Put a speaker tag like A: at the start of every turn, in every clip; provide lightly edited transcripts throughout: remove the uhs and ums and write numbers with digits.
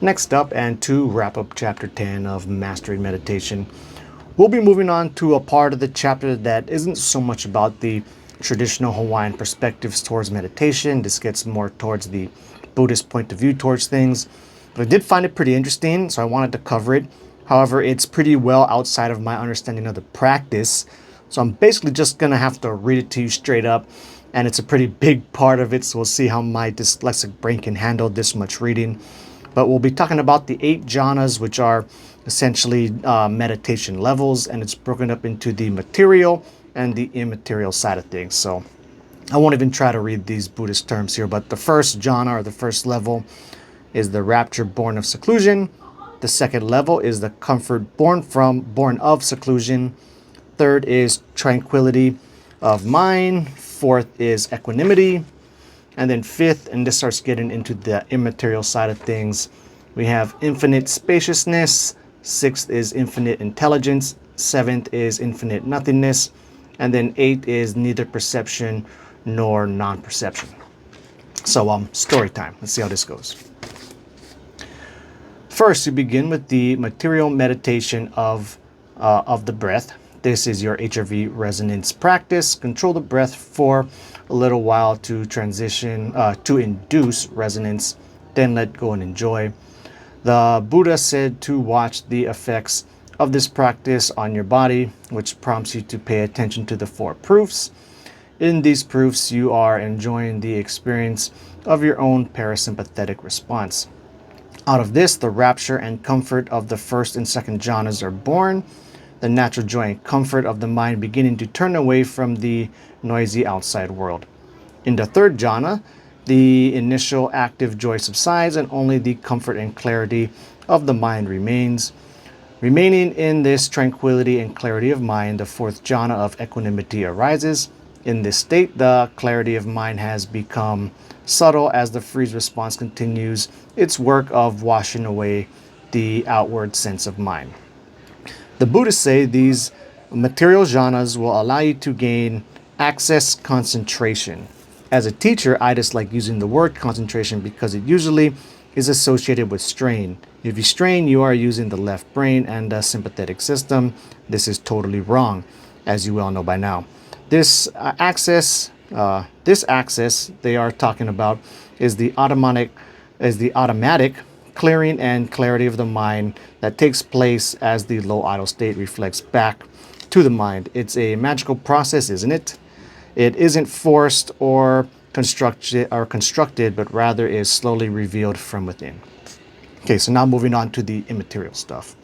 A: Next up, and to wrap up Chapter 10 of Mastery Meditation, we'll be moving on to a part of the chapter that isn't so much about the traditional Hawaiian perspectives towards meditation. This gets more towards the Buddhist point of view towards things. But I did find it pretty interesting, so I wanted to cover it. However, it's pretty well outside of my understanding of the practice. So I'm basically just going to have to read it to you straight up. And it's a pretty big part of it, so we'll see how my dyslexic brain can handle this much reading. But we'll be talking about the 8 jhanas, which are essentially meditation levels, and it's broken up into the material and the immaterial side of things. So I won't even try to read these Buddhist terms here, but the first jhana, or the first level, is the rapture born of seclusion. The second level is the comfort born of seclusion. Third is tranquility of mind. Fourth is equanimity. And then fifth, and this starts getting into the immaterial side of things, we have infinite spaciousness. Sixth is infinite intelligence. Seventh is infinite nothingness. And then eighth is neither perception nor non-perception. So story time. Let's see how this goes. First, you begin with the material meditation of the breath. This is your HRV resonance practice. Control the breath for a little while to transition, to induce resonance, then let go and enjoy. The Buddha said to watch the effects of this practice on your body, which prompts you to pay attention to the 4 proofs. In these proofs, you are enjoying the experience of your own parasympathetic response. Out of this, the rapture and comfort of the first and second jhanas are born, the natural joy and comfort of the mind beginning to turn away from the noisy outside world. In the third jhana, the initial active joy subsides and only the comfort and clarity of the mind remains. Remaining in this tranquility and clarity of mind, the fourth jhana of equanimity arises. In this state, the clarity of mind has become subtle as the freeze response continues its work of washing away the outward sense of mind. The Buddhists say these material jhanas will allow you to gain access concentration. As a teacher, I dislike using the word concentration because it usually is associated with strain. If you strain, you are using the left brain and the sympathetic system. This is totally wrong, as you well know by now. This access they are talking about is the automatic clearing and clarity of the mind that takes place as the low idle state reflects back to the mind. It's a magical process, isn't it? It isn't forced or constructed, but rather is slowly revealed from within. Okay, so now moving on to the immaterial stuff.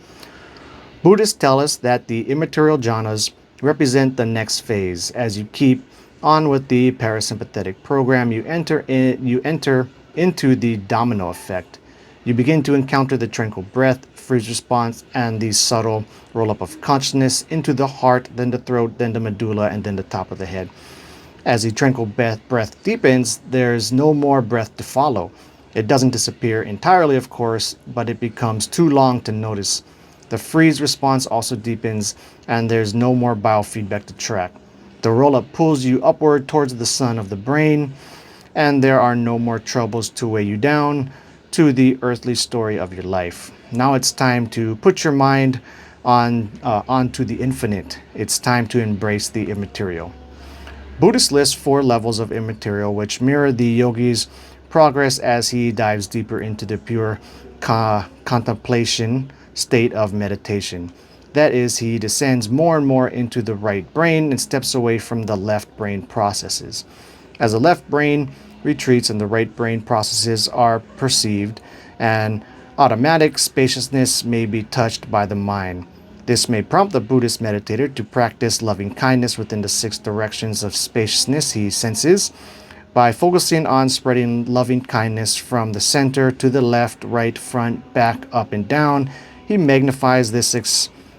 A: Buddhists tell us that the immaterial jhanas represent the next phase. As you keep on with the parasympathetic program, you enter into the domino effect. You begin to encounter the tranquil breath, freeze response, and the subtle roll-up of consciousness into the heart, then the throat, then the medulla, and then the top of the head. As the tranquil breath deepens, there's no more breath to follow. It doesn't disappear entirely, of course, but it becomes too long to notice. The freeze response also deepens, and there's no more biofeedback to track. The roll-up pulls you upward towards the sun of the brain, and there are no more troubles to weigh you down to the earthly story of your life. Now it's time to put your mind onto the infinite. It's time to embrace the immaterial. Buddhists list 4 levels of immaterial, which mirror the yogi's progress as he dives deeper into the pure contemplation state of meditation. That is, he descends more and more into the right brain and steps away from the left brain processes. As the left brain retreats and the right brain processes are perceived, and automatic spaciousness may be touched by the mind. This may prompt the Buddhist meditator to practice loving kindness within the 6 directions of spaciousness he senses. By focusing on spreading loving kindness from the center to the left, right, front, back, up, and down, he magnifies this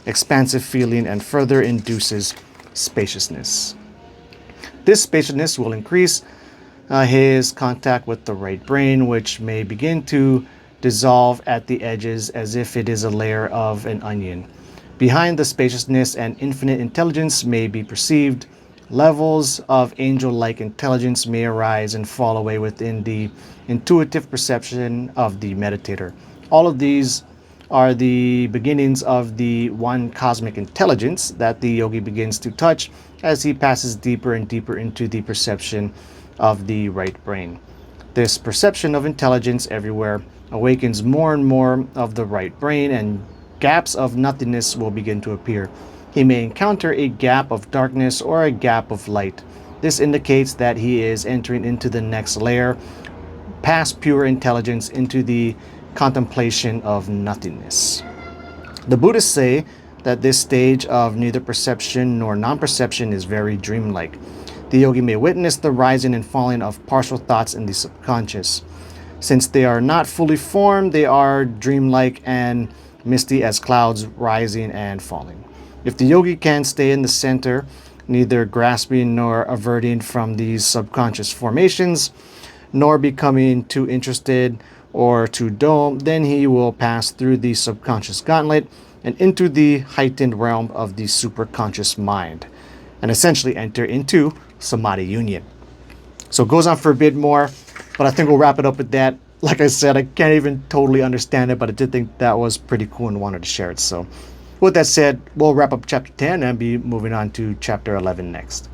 A: expansive feeling and further induces spaciousness. This spaciousness will increase his contact with the right brain, which may begin to dissolve at the edges as if it is a layer of an onion. Behind the spaciousness and infinite intelligence may be perceived. Levels of angel-like intelligence may arise and fall away within the intuitive perception of the meditator. All of these are the beginnings of the one cosmic intelligence that the yogi begins to touch as he passes deeper and deeper into the perception of the right brain. This perception of intelligence everywhere awakens more and more of the right brain, and gaps of nothingness will begin to appear. He may encounter a gap of darkness or a gap of light. This indicates that he is entering into the next layer, past pure intelligence, into the contemplation of nothingness. The Buddhists say that this stage of neither perception nor non-perception is very dreamlike. The yogi may witness the rising and falling of partial thoughts in the subconscious. Since they are not fully formed, they are dreamlike and misty as clouds rising and falling. If the yogi can stay in the center, neither grasping nor averting from these subconscious formations, nor becoming too interested or too dull, then he will pass through the subconscious gauntlet and into the heightened realm of the superconscious mind, and essentially enter into samadhi union. So it goes on for a bit more, but I think we'll wrap it up with that. Like I said, I can't even totally understand it, but I did think that was pretty cool and wanted to share it. So with that said, we'll wrap up chapter 10 and be moving on to chapter 11 next.